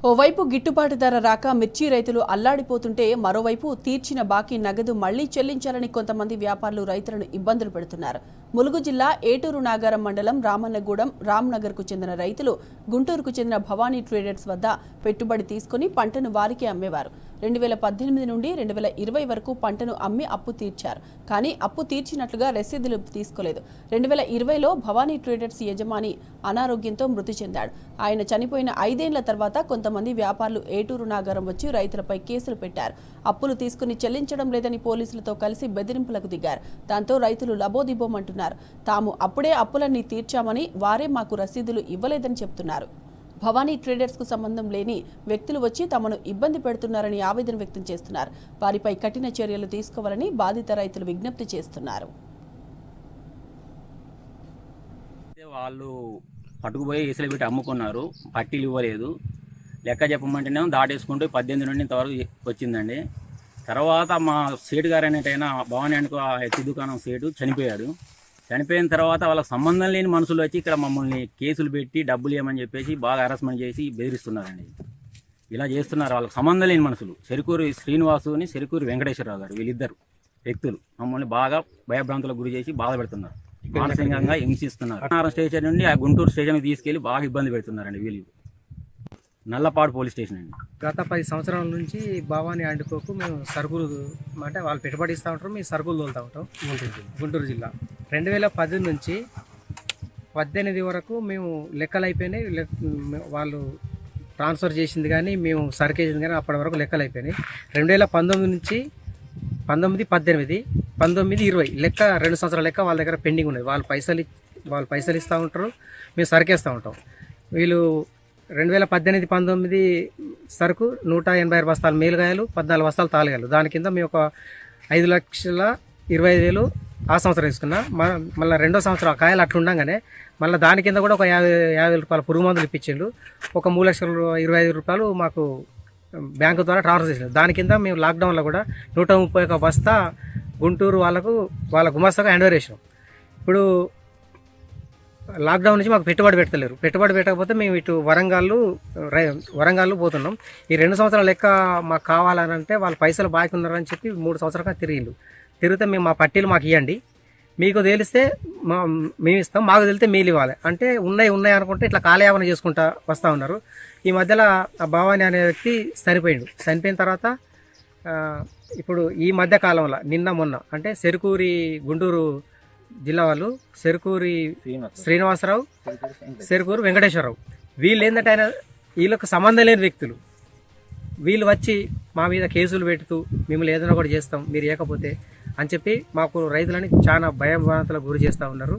ఓవైపు గిట్టుబాటు ధర రాక మిర్చి రైతులు అల్లాడిపోతుంటే మరోవైపు తీర్చిన బాకీ నగదు మళ్లీ చెల్లించాలని కొంతమంది వ్యాపారులు రైతులను ఇబ్బందులు పెడుతున్నారు. ములుగు జిల్లా ఏటూరు నాగారం మండలం రామన్నగూడెం రామ్నగర్కు చెందిన రైతులు గుంటూరుకు చెందిన భవానీ ట్రేడర్స్ వద్ద పెట్టుబడి తీసుకుని పంటను వారికి అమ్మేవారు. 2018 నుండి 2020 వరకు పంటను అమ్మి అప్పు తీర్చారు. కానీ అప్పు తీర్చినట్లుగా రసీదులు తీసుకోలేదు. 2020లో భవానీ ట్రేడర్స్ యజమాని అనారోగ్యంతో మృతి చెందాడు. ఆయన చనిపోయిన 5 ఏళ్ల తర్వాత కొంతమంది వ్యాపారులు ఏటూరు నాగారం వచ్చి రైతులపై కేసులు పెట్టారు. అప్పులు తీసుకుని చెల్లించడం లేదని పోలీసులతో కలిసి బెదిరింపులకు దిగారు. దాంతో రైతులు లబోదిబోమంటున్నారు. తాము అప్పుడే అప్పులన్నీ తీర్చామని, వారే మాకు రసీదులు ఇవ్వలేదని చెప్తున్నారు. భవానీ ట్రేడర్స్ కు సంబంధం లేని వ్యక్తులు వచ్చి తమను ఇబ్బంది పెడుతున్నారని ఆవేదన వ్యక్తం చేస్తున్నారు. వారిపై కఠిన చర్యలు తీసుకోవాలని బాధిత రైతులు విజ్ఞప్తి చేస్తున్నారు. వాళ్ళు పట్టుకుపోయి ఏసీలు పెట్టి అమ్ముకున్నారు, పట్టీలు ఇవ్వలేదు. లెక్క చెప్పమంటేనే దాటేసుకుంటూ 18 నుండి ఇంతవరకు వచ్చిందండి. తర్వాత మా సేటు గారు అనేటైనా భవానీ అనుకో ఎత్తి దుకాణం సేటు చనిపోయాడు. చనిపోయిన తర్వాత వాళ్ళకి సంబంధం లేని మనుషులు వచ్చి ఇక్కడ మమ్మల్ని కేసులు పెట్టి డబ్బులు ఇవ్వమని చెప్పేసి బాగా హరాస్మెంట్ చేసి బెదిరిస్తున్నారండి. ఇలా చేస్తున్నారు వాళ్ళకి సంబంధం లేని మనుషులు. చెరుకూరు శ్రీనివాసుని, చెరుకూరు వెంకటేశ్వరరావు గారు, వీళ్ళిద్దరు వ్యక్తులు మమ్మల్ని బాగా భయభ్రాంతులకు గురి చేసి బాధ పెడుతున్నారు, మానసికంగా హింసిస్తున్నారు. స్టేషన్ నుండి ఆ గుంటూరు స్టేషన్కి తీసుకెళ్లి బాగా ఇబ్బంది పెడుతున్నారండి వీళ్ళు. నల్లపాడు పోలీస్ స్టేషన్ అండి. గత 10 సంవత్సరాల నుంచి భవానీ అండుకోకు మేము సరుకులు అంటే వాళ్ళు పెట్టుబడి ఇస్తూ ఉంటారు, మేము సరుకులు తోలుతూ ఉంటాం. గుంటూరు జిల్లా 2010 నుంచి 18 వరకు మేము లెక్కలు అయిపోయినాయి. వాళ్ళు ట్రాన్స్ఫర్ చేసింది కానీ మేము సరికేసింది కానీ అప్పటి వరకు లెక్కలు అయిపోయినాయి. 2019 నుంచి 19, 18, 19, 20 లెక్క 2 సంవత్సరాల లెక్క వాళ్ళ దగ్గర పెండింగ్ ఉన్నది. వాళ్ళు పైసలు ఇస్తూ ఉంటారు, మేము సరికేస్తూ ఉంటాం. వీళ్ళు 2018, 19 సరుకు 186 బస్తాలు మేలుగాయలు, 14 బస్తాలు తాలుగాయలు. దాని కింద మేము ఒక 5,25,000 ఆ సంవత్సరం తీసుకున్నా. మళ్ళీ 2వ సంవత్సరం కాయలు అట్లా ఉండగానే మళ్ళీ దాని కింద కూడా ఒక 50,000 రూపాయల పురుగు మందులు ఇప్పించిండు. ఒక 3,25,000 రూపాయలు మాకు బ్యాంకు ద్వారా ట్రాన్స్ఫర్ చేసిండు. దాని కింద మేము లాక్డౌన్లో కూడా 131 బస్తా గుంటూరు వాళ్ళ గుమాస్తాగా హ్యాండ్ ఓవర్ చేసినాం. ఇప్పుడు లాక్డౌన్ నుంచి మాకు పెట్టుబడి పెట్టలేరు. పెట్టుబడి పెట్టకపోతే మేము ఇటు వరంగల్ పోతున్నాం. ఈ 2 సంవత్సరాల లెక్క మాకు కావాలనంటే వాళ్ళు పైసలు బాకీ ఉన్నారని చెప్పి 3 సంవత్సరాలుగా తిరిగితే మేము మా పట్టీలు మాకు ఇవ్వండి, మీకు తెలిస్తే మేము ఇస్తాం, మాకు తెలిస్తే మీరు ఇవ్వాలి అంటే ఉన్నాయి అనుకుంటే ఇట్లా కాలయాపన చేసుకుంటా వస్తూ ఉన్నారు. ఈ మధ్యలో ఆ భవానీ అనే వ్యక్తి చనిపోయిన తర్వాత ఇప్పుడు ఈ మధ్య కాలంలో నిన్న మొన్న అంటే చెరుకూరి గుంటూరు జిల్లా వాళ్ళు చెరుకూరి శ్రీనివాసరావు, చెరుకూరు వెంకటేశ్వరరావు వీళ్ళు ఏంటంటే ఆయన వీళ్ళకి సంబంధం లేని వ్యక్తులు. వీళ్ళు వచ్చి మా మీద కేసులు పెడుతూ మిమ్మల్ని ఏదైనా కూడా చేస్తాం మీరు ఏకపోతే అని చెప్పి మాకు రైతులని చాలా భయభ్రాంతులకు గురి చేస్తూ ఉన్నారు.